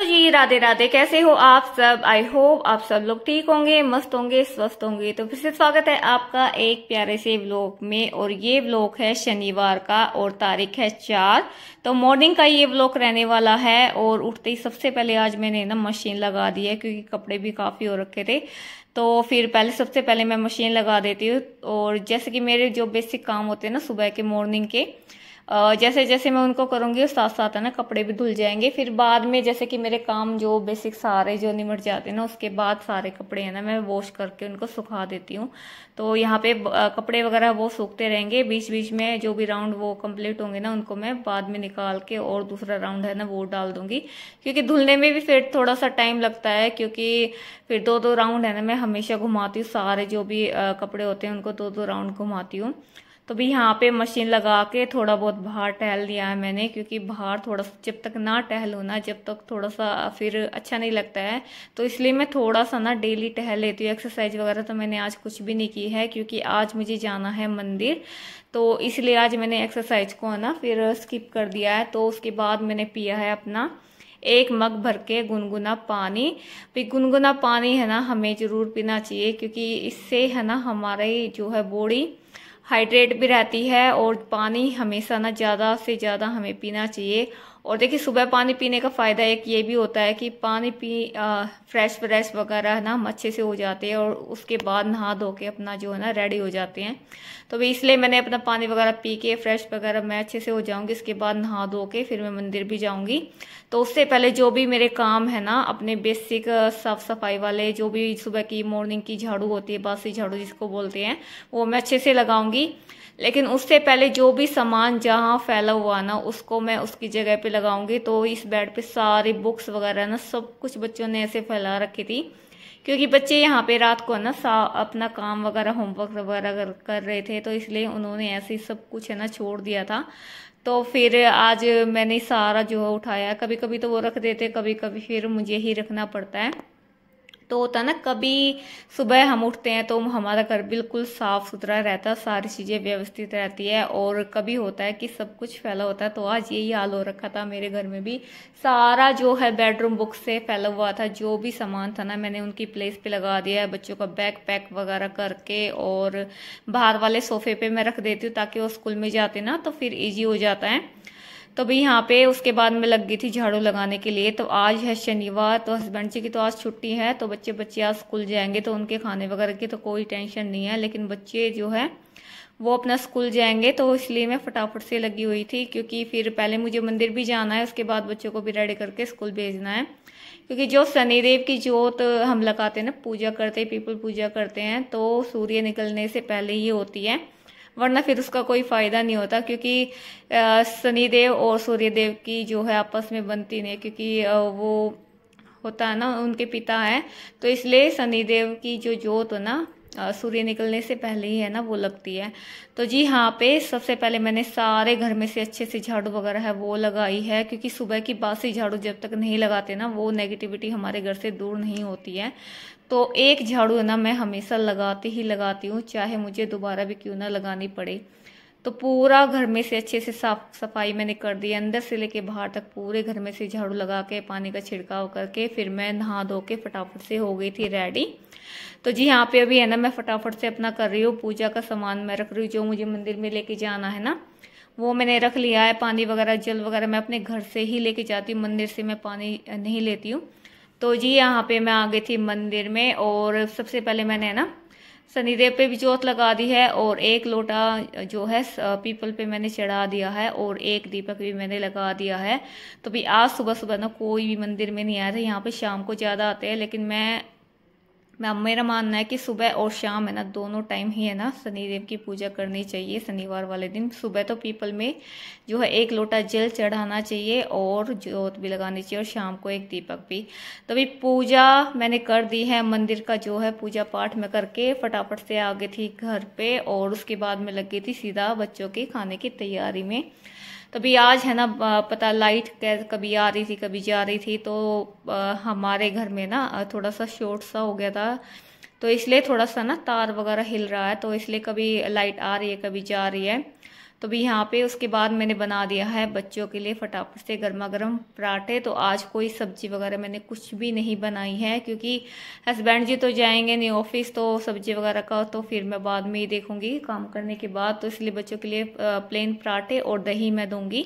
जी राधे राधे। कैसे हो आप सब? आई होप आप सब लोग ठीक होंगे, मस्त होंगे, स्वस्थ होंगे। तो फिर से स्वागत है आपका एक प्यारे से व्लॉग में। और ये व्लॉग है शनिवार का और तारीख है 4। तो मॉर्निंग का ये व्लॉग रहने वाला है। और उठते ही सबसे पहले आज मैंने ना मशीन लगा दी है, क्योंकि कपड़े भी काफी हो रखे थे। तो फिर सबसे पहले मैं मशीन लगा देती हूँ। और जैसे कि मेरे जो बेसिक काम होते हैं ना सुबह के मॉर्निंग के, जैसे जैसे मैं उनको करूंगी साथ साथ है ना कपड़े भी धुल जाएंगे। फिर बाद में जैसे कि मेरे काम जो बेसिक सारे जो निमट जाते हैं ना, उसके बाद सारे कपड़े हैं ना मैं वॉश करके उनको सुखा देती हूँ। तो यहाँ पे कपड़े वगैरह वो सूखते रहेंगे। बीच बीच में जो भी राउंड वो कंप्लीट होंगे ना, उनको मैं बाद में निकाल के और दूसरा राउंड है ना वो डाल दूंगी। क्योंकि धुलने में भी फिर थोड़ा सा टाइम लगता है, क्योंकि फिर दो दो राउंड है ना मैं हमेशा घुमाती हूँ। सारे जो भी कपड़े होते हैं उनको दो दो राउंड घुमाती हूँ। तो भी यहाँ पे मशीन लगा के थोड़ा बहुत बाहर टहल लिया है मैंने, क्योंकि बाहर थोड़ा सा जब तक ना टहलूं ना, जब तक थोड़ा सा फिर अच्छा नहीं लगता है। तो इसलिए मैं थोड़ा सा ना डेली टहल लेती हूँ। एक्सरसाइज वगैरह तो मैंने आज कुछ भी नहीं की है, क्योंकि आज मुझे जाना है मंदिर। तो इसलिए आज मैंने एक्सरसाइज को है ना फिर स्किप कर दिया है। तो उसके बाद मैंने पिया है अपना 1 मग भर के गुनगुना पानी। भी गुनगुना पानी है ना हमें जरूर पीना चाहिए, क्योंकि इससे है ना हमारे जो है बॉडी हाइड्रेट भी रहती है। और पानी हमेशा ना ज्यादा से ज्यादा हमें पीना चाहिए। और देखिए सुबह पानी पीने का फायदा एक ये भी होता है कि पानी फ्रेश वगैरह ना हम अच्छे से हो जाते हैं। और उसके बाद नहा धो के अपना जो है ना रेडी हो जाते हैं। तो भी इसलिए मैंने अपना पानी वगैरह पी के फ्रेश वगैरह मैं अच्छे से हो जाऊंगी। इसके बाद नहा धो के फिर मैं मंदिर भी जाऊंगी। तो उससे पहले जो भी मेरे काम है ना अपने बेसिक साफ सफाई वाले, जो भी सुबह की मॉर्निंग की झाड़ू होती है, बासी झाड़ू जिसको बोलते हैं, वो मैं अच्छे से लगाऊंगी। लेकिन उससे पहले जो भी सामान जहाँ फैला हुआ ना उसको मैं उसकी जगह पे लगाऊंगी। तो इस बेड पे सारी बुक्स वगैरह ना सब कुछ बच्चों ने ऐसे फैला रखी थी, क्योंकि बच्चे यहाँ पे रात को ना अपना काम वगैरह होमवर्क वगैरह कर रहे थे। तो इसलिए उन्होंने ऐसे ही सब कुछ है ना छोड़ दिया था। तो फिर आज मैंने सारा जो है उठाया। कभी कभी तो वो रख देते, कभी कभी फिर मुझे ही रखना पड़ता है। तो होता है ना, कभी सुबह हम उठते हैं तो हमारा घर बिल्कुल साफ सुथरा रहता है, सारी चीजें व्यवस्थित रहती है। और कभी होता है कि सब कुछ फैला होता है। तो आज यही हाल हो रखा था मेरे घर में भी। सारा जो है बेडरूम बुक से फैला हुआ था। जो भी सामान था ना मैंने उनकी प्लेस पे लगा दिया है। बच्चों का बैग पैक वगैरह करके और बाहर वाले सोफे पे मैं रख देती हूँ, ताकि वो स्कूल में जाते ना तो फिर ईजी हो जाता है। तो भी यहाँ पे उसके बाद मैं लग गई थी झाड़ू लगाने के लिए। तो आज है शनिवार, तो हस्बैंड जी की तो आज छुट्टी है। तो बच्चे आज स्कूल जाएंगे, तो उनके खाने वगैरह की तो कोई टेंशन नहीं है। लेकिन बच्चे जो है वो अपना स्कूल जाएंगे, तो इसलिए मैं फटाफट से लगी हुई थी। क्योंकि फिर पहले मुझे मंदिर भी जाना है, उसके बाद बच्चों को भी रेडी करके स्कूल भेजना है। क्योंकि जो शनिदेव की जोत हम लगाते हैं ना, पूजा करते हैं, पीपल पूजा करते हैं, तो सूर्य निकलने से पहले ही होती है, वरना फिर उसका कोई फायदा नहीं होता। क्योंकि शनिदेव और सूर्यदेव की जो है आपस में बनती नहीं, क्योंकि वो होता है ना उनके पिता है। तो इसलिए शनिदेव की जो जोत हो ना सूर्य निकलने से पहले ही है ना वो लगती है। तो जी हाँ पे सबसे पहले मैंने सारे घर में से अच्छे से झाड़ू वगैरह है वो लगाई है। क्योंकि सुबह की बासी झाड़ू जब तक नहीं लगाते ना, वो नेगेटिविटी हमारे घर से दूर नहीं होती है। तो एक झाड़ू है ना मैं हमेशा लगाती ही लगाती हूँ, चाहे मुझे दोबारा भी क्यों ना लगानी पड़े। तो पूरा घर में से अच्छे से साफ सफाई मैंने कर दी, अंदर से लेके बाहर तक पूरे घर में से झाड़ू लगा के पानी का छिड़काव करके फिर मैं नहा धो के फटाफट से हो गई थी रेडी। तो जी यहाँ पे अभी है ना मैं फटाफट से अपना कर रही हूँ पूजा का सामान मैं रख रही हूँ। जो मुझे मंदिर में लेके जाना है ना वो मैंने रख लिया है। पानी वगैरह जल वगैरह मैं अपने घर से ही लेके जाती हूँ, मंदिर से मैं पानी नहीं लेती हूँ। तो जी यहाँ पे मैं आ गई थी मंदिर में। और सबसे पहले मैंने ना शनिदेव पे भी जोत लगा दी है। और 1 लोटा जो है पीपल पे मैंने चढ़ा दिया है, और 1 दीपक भी मैंने लगा दिया है। तो भी आज सुबह सुबह ना कोई भी मंदिर में नहीं आया था। यहाँ पे शाम को ज्यादा आते हैं, लेकिन मेरा मानना है कि सुबह और शाम है ना दोनों टाइम ही है ना शनिदेव की पूजा करनी चाहिए। शनिवार वाले दिन सुबह तो पीपल में जो है 1 लोटा जल चढ़ाना चाहिए और जोत भी लगानी चाहिए, और शाम को 1 दीपक भी। तो अभी पूजा मैंने कर दी है, मंदिर का जो है पूजा पाठ में करके फटाफट से आ गई थी घर पे। और उसके बाद में लग गई थी सीधा बच्चों के खाने की तैयारी में। तभी आज है ना पता लाइट कभी आ रही थी कभी जा रही थी। तो हमारे घर में ना थोड़ा सा शॉर्ट सा हो गया था, तो इसलिए थोड़ा सा ना तार वगैरह हिल रहा है। तो इसलिए कभी लाइट आ रही है कभी जा रही है। तो भी यहाँ पे उसके बाद मैंने बना दिया है बच्चों के लिए फटाफट से गर्मा गर्म पराठे। तो आज कोई सब्जी वगैरह मैंने कुछ भी नहीं बनाई है, क्योंकि हस्बैंड जी तो जाएंगे नहीं ऑफिस, तो सब्जी वगैरह का तो फिर मैं बाद में ही देखूंगी काम करने के बाद। तो इसलिए बच्चों के लिए प्लेन पराठे और दही मैं दूंगी,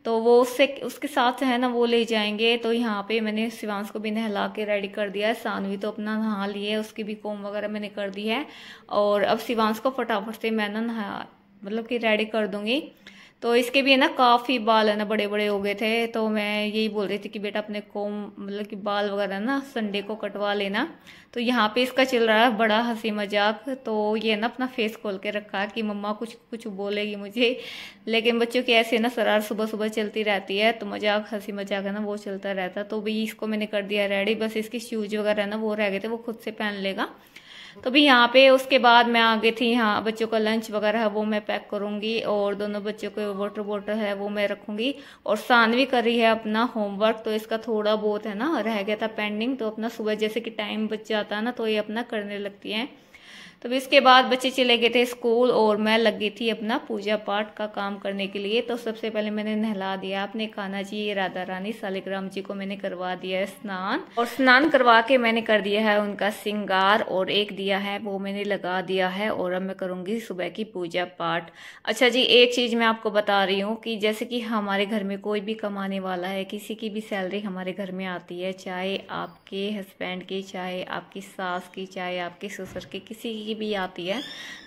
तो वो उसके साथ है ना वो ले जाएंगे। तो यहाँ पे मैंने शिवांश को भी नहला के रेडी कर दिया है। सानवी तो अपना नहा ली है, उसकी भी कोम वगैरह मैंने कर दी है। और अब शिवांश को फटाफट से मैं ना नहा मतलब कि रेडी कर दूंगी। तो इसके भी है ना काफ़ी बाल है ना बड़े बड़े हो गए थे, तो मैं यही बोल रही थी कि बेटा अपने कोम मतलब कि बाल वगैरह ना संडे को कटवा लेना। तो यहाँ पे इसका चल रहा है बड़ा हंसी मजाक। तो ये ना अपना फेस खोल के रखा है कि मम्मा कुछ कुछ बोलेगी मुझे, लेकिन बच्चों की ऐसे ना शरारत सुबह सुबह चलती रहती है, तो मजाक हंसी मजाक है ना वो चलता रहता। तो भाई इसको मैंने कर दिया रेडी, बस इसके शूज वगैरह ना वो रह गए थे, वो खुद से पहन लेगा। तो भी यहाँ पे उसके बाद मैं आ गई थी, यहाँ बच्चों का लंच वगैरह है वो मैं पैक करूंगी, और दोनों बच्चों को वाटर बॉटल है वो मैं रखूंगी। और सानवी कर रही है अपना होमवर्क, तो इसका थोड़ा बहुत है ना रह गया था पेंडिंग, तो अपना सुबह जैसे कि टाइम बच जाता है ना तो ये अपना करने लगती है। तो इसके बाद बच्चे चले गए थे स्कूल और मैं लगी थी अपना पूजा पाठ का काम करने के लिए। तो सबसे पहले मैंने नहला दिया अपने कान्हा जी, राधा रानी, शालिग्राम जी को मैंने करवा दिया है स्नान, और स्नान करवा के मैंने कर दिया है उनका श्रृंगार, और एक दिया है वो मैंने लगा दिया है। और अब मैं करूंगी सुबह की पूजा पाठ। अच्छा जी, एक चीज मैं आपको बता रही हूँ कि जैसे कि हमारे घर में कोई भी कमाने वाला है, किसी की भी सैलरी हमारे घर में आती है, चाहे आपके हस्बैंड की, चाहे आपकी सास की, चाहे आपके ससुर की, किसी की भी आती है,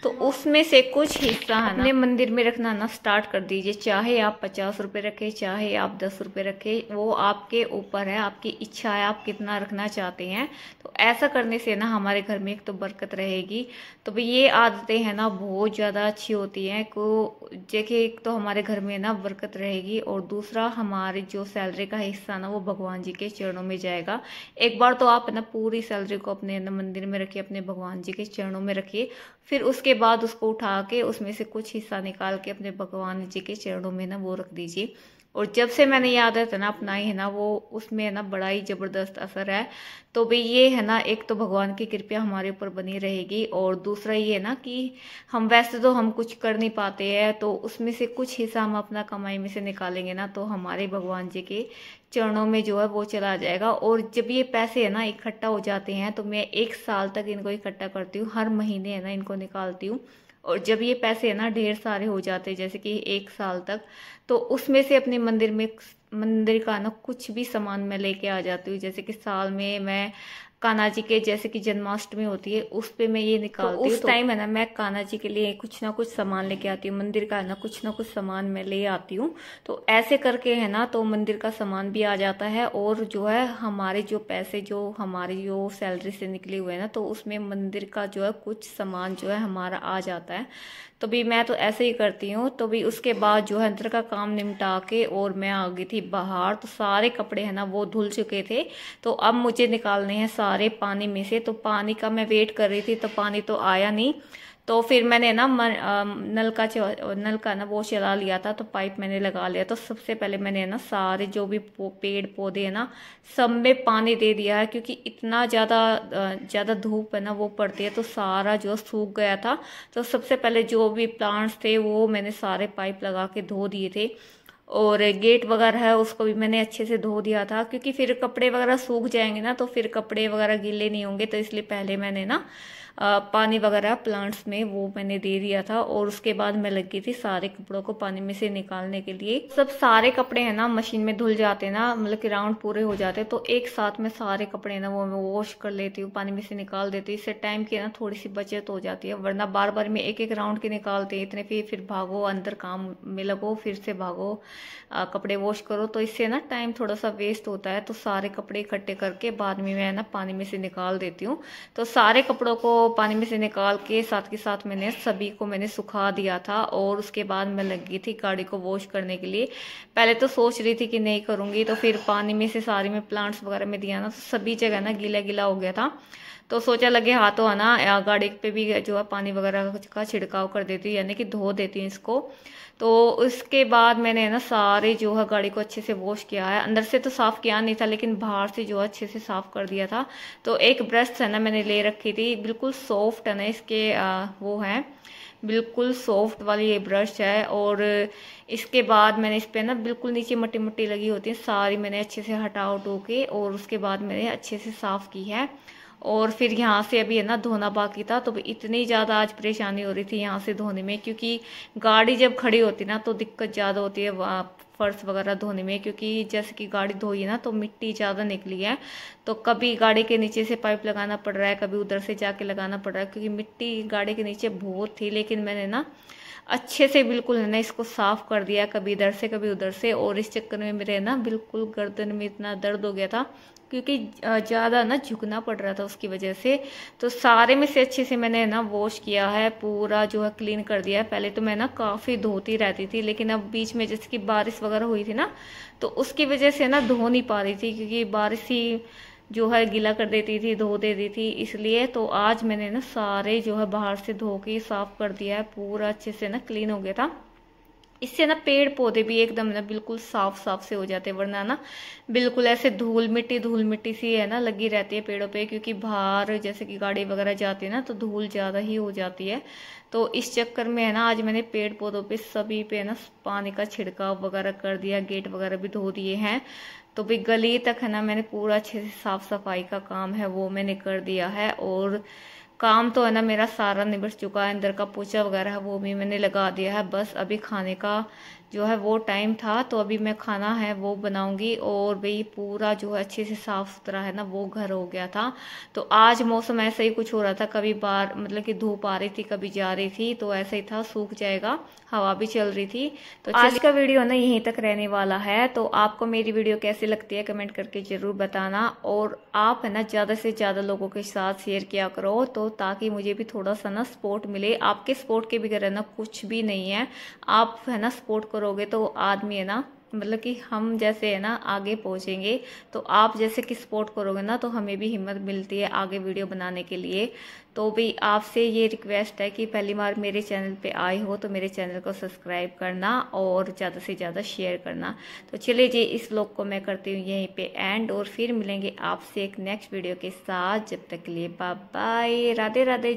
तो उसमें से कुछ हिस्सा है अपने मंदिर में रखना ना स्टार्ट कर दीजिए। चाहे आप 50 रुपए रखें, चाहे आप 10 रुपए रखें, वो आपके ऊपर है, आपकी इच्छा है आप कितना रखना चाहते हैं। तो ऐसा करने से ना हमारे घर में एक तो बरकत रहेगी। तो भाई ये आदतें हैं ना बहुत ज़्यादा अच्छी होती हैं को देखिए, एक तो हमारे घर में ना बरकत रहेगी, और दूसरा हमारी जो सैलरी का हिस्सा ना वो भगवान जी के चरणों में जाएगा। एक बार तो आप ना पूरी सैलरी को अपने मंदिर में रखिए, अपने भगवान जी के चरणों में रखिए, फिर उसके बाद उसको उठा के उसमें से कुछ हिस्सा निकाल के अपने भगवान जी के चरणों में ना वो रख दीजिए। और जब से मैंने ये आदत है ना अपनाई है ना, वो उसमें है ना बड़ा ही जबरदस्त असर है। तो भाई ये है ना, एक तो भगवान की कृपा हमारे ऊपर बनी रहेगी, और दूसरा ये है ना कि हम वैसे तो हम कुछ कर नहीं पाते हैं, तो उसमें से कुछ हिस्सा हम अपना कमाई में से निकालेंगे ना, तो हमारे भगवान जी के चरणों में जो है वो चला जाएगा। और जब ये पैसे है ना इकट्ठा हो जाते हैं, तो मैं 1 साल तक इनको इकट्ठा करती हूँ, हर महीने है ना इनको निकालती हूँ। और जब ये पैसे है ना ढेर सारे हो जाते हैं, जैसे कि 1 साल तक, तो उसमें से अपने मंदिर का ना कुछ भी सामान मैं लेके आ जाती हूँ। जैसे कि साल में मैं कान्हा जी के, जैसे कि जन्माष्टमी होती है उस पे मैं ये निकालती हूँ, तो उस टाइम है ना मैं कान्हा जी के लिए कुछ ना कुछ सामान लेके आती हूँ, मंदिर का है ना कुछ ना कुछ सामान मैं ले आती हूँ। तो ऐसे करके है ना तो मंदिर का सामान भी आ जाता है, और जो है हमारे जो पैसे जो हमारी जो सैलरी से निकले हुए हैं ना, तो उसमें मंदिर का जो है कुछ सामान जो है हमारा आ जाता है। तो भी मैं तो ऐसे ही करती हूँ। तो भी उसके बाद जो है अंदर का काम निपटा के और मैं आ गई थी बाहर। तो सारे कपड़े हैं ना वो धुल चुके थे, तो अब मुझे निकालने हैं सारे पानी में से। तो पानी का मैं वेट कर रही थी, तो पानी तो आया नहीं, तो फिर मैंने ना नल का ना वो चला लिया था, तो पाइप मैंने लगा लिया। तो सबसे पहले मैंने ना सारे जो भी पेड़ पौधे है ना सब में पानी दे दिया है, क्योंकि इतना ज़्यादा धूप है ना वो पड़ती है, तो सारा जो सूख गया था। तो सबसे पहले जो भी प्लांट्स थे वो मैंने सारे पाइप लगा के धो दिए थे, और गेट वगैरह है उसको भी मैंने अच्छे से धो दिया था, क्योंकि फिर कपड़े वगैरह सूख जाएंगे ना, तो फिर कपड़े वगैरह गीले नहीं होंगे। तो इसलिए पहले मैंने ना पानी वगैरह प्लांट्स में वो मैंने दे दिया था, और उसके बाद मैं लगी थी सारे कपड़ों को पानी में से निकालने के लिए। सब सारे कपड़े हैं ना मशीन में धुल जाते ना, मतलब कि राउंड पूरे हो जाते, तो एक साथ में सारे कपड़े ना वो मैं वॉश कर लेती हूँ, पानी में से निकाल देती हूँ। इससे टाइम की ना थोड़ी सी बचत हो जाती है, वरना बार बार में एक राउंड के निकालते इतने, फिर भागो अंदर काम में लगो, फिर से भागो कपड़े वॉश करो, तो इससे ना टाइम थोड़ा सा वेस्ट होता है। तो सारे कपड़े इकट्ठे करके बाद में मैं ना पानी में से निकाल देती हूँ। तो सारे कपड़ों को पानी में से निकाल के साथ के साथ मैंने सभी को मैंने सुखा दिया था, और उसके बाद मैं लगी थी गाड़ी को वॉश करने के लिए। पहले तो सोच रही थी कि नहीं करूँगी, तो फिर पानी में से सारे में प्लांट्स वगैरह में दिया ना, तो सभी जगह ना गीला गीला हो गया था। तो सोचा लगे हाथों है ना गाड़ी पे भी जो है पानी वगैरह का छिड़काव कर देती हूँ, यानी कि धो देती हूँ इसको। तो उसके बाद मैंने ना सारे जो है गाड़ी को अच्छे से वॉश किया है, अंदर से तो साफ किया नहीं था, लेकिन बाहर से जो है अच्छे से साफ कर दिया था। तो एक ब्रश है ना मैंने ले रखी थी, बिल्कुल सॉफ्ट है ना इसके वो है बिल्कुल सॉफ्ट वाली ये ब्रश है। और इसके बाद मैंने इस पे ना बिल्कुल नीचे मट्टी मट्टी लगी होती है सारी, मैंने अच्छे से हटा उठो के और उसके बाद मैंने अच्छे से साफ की है। और फिर यहाँ से अभी है ना धोना बाकी था, तो इतनी ज़्यादा आज परेशानी हो रही थी यहाँ से धोने में, क्योंकि गाड़ी जब खड़ी होती ना तो दिक्कत ज़्यादा होती है फर्श वगैरह धोने में, क्योंकि जैसे कि गाड़ी धोई है ना तो मिट्टी ज़्यादा निकली है, तो कभी गाड़ी के नीचे से पाइप लगाना पड़ रहा है, कभी उधर से जाके लगाना पड़ रहा है, क्योंकि मिट्टी गाड़ी के नीचे बहुत थी। लेकिन मैंने ना अच्छे से बिल्कुल है ना इसको साफ कर दिया, कभी इधर से कभी उधर से। और इस चक्कर में मेरे ना बिल्कुल गर्दन में इतना दर्द हो गया था, क्योंकि ज़्यादा ना झुकना पड़ रहा था उसकी वजह से। तो सारे में से अच्छे से मैंने ना वॉश किया है, पूरा जो है क्लीन कर दिया है। पहले तो मैं ना काफ़ी धोती रहती थी, लेकिन अब बीच में जैसे कि बारिश वगैरह हुई थी ना, तो उसकी वजह से ना धो नहीं पा रही थी, क्योंकि बारिश ही जो है गीला कर देती थी, धो देती थी, इसलिए। तो आज मैंने ना सारे जो है बाहर से धो के साफ कर दिया है, पूरा अच्छे से ना क्लीन हो गया था। इससे ना पेड़ पौधे भी एकदम ना बिल्कुल साफ साफ से हो जाते हैं, वरना ना बिल्कुल ऐसे धूल मिट्टी सी है ना लगी रहती है पेड़ों पे, क्योंकि बाहर जैसे कि गाड़ी वगैरह जाती है ना तो धूल ज़्यादा ही हो जाती है। तो इस चक्कर में है ना आज मैंने पेड़ पौधों पे सभी पे ना पानी का छिड़काव वगैरह कर दिया, गेट वगैरह भी धो दिए हैं। तो भी गली तक है ना मैंने पूरा अच्छे से साफ सफाई का काम है वो मैंने कर दिया है। और काम तो है ना मेरा सारा निबट चुका है, अंदर का पोछा वगैरह है वो भी मैंने लगा दिया है। बस अभी खाने का जो है वो टाइम था, तो अभी मैं खाना है वो बनाऊंगी। और भाई पूरा जो है अच्छे से साफ सुथरा है ना वो घर हो गया था। तो आज मौसम ऐसा ही कुछ हो रहा था, कभी बार मतलब कि धूप आ रही थी कभी जा रही थी, तो ऐसा ही था, सूख जाएगा, हवा भी चल रही थी। तो आज का वीडियो ना यहीं तक रहने वाला है। तो आपको मेरी वीडियो कैसी लगती है कमेंट करके जरूर बताना, और आप है ना ज़्यादा से ज़्यादा लोगों के साथ शेयर किया करो, तो ताकि मुझे भी थोड़ा सा ना सपोर्ट मिले। आपके सपोर्ट के बगैर ना कुछ भी नहीं है, आप है ना सपोर्ट करोगे तो आदमी है ना मतलब कि हम जैसे है ना आगे पहुंचेंगे। तो आप जैसे कि सपोर्ट करोगे ना तो हमें भी हिम्मत मिलती है आगे वीडियो बनाने के लिए। तो भी आपसे ये रिक्वेस्ट है कि पहली बार मेरे चैनल पे आए हो तो मेरे चैनल को सब्सक्राइब करना और ज़्यादा से ज़्यादा शेयर करना। तो चलिए जी, इस व्लॉग को मैं करती हूँ यहीं पे एंड, और फिर मिलेंगे आपसे एक नेक्स्ट वीडियो के साथ। जब तक के लिए बाय बाय, राधे राधे।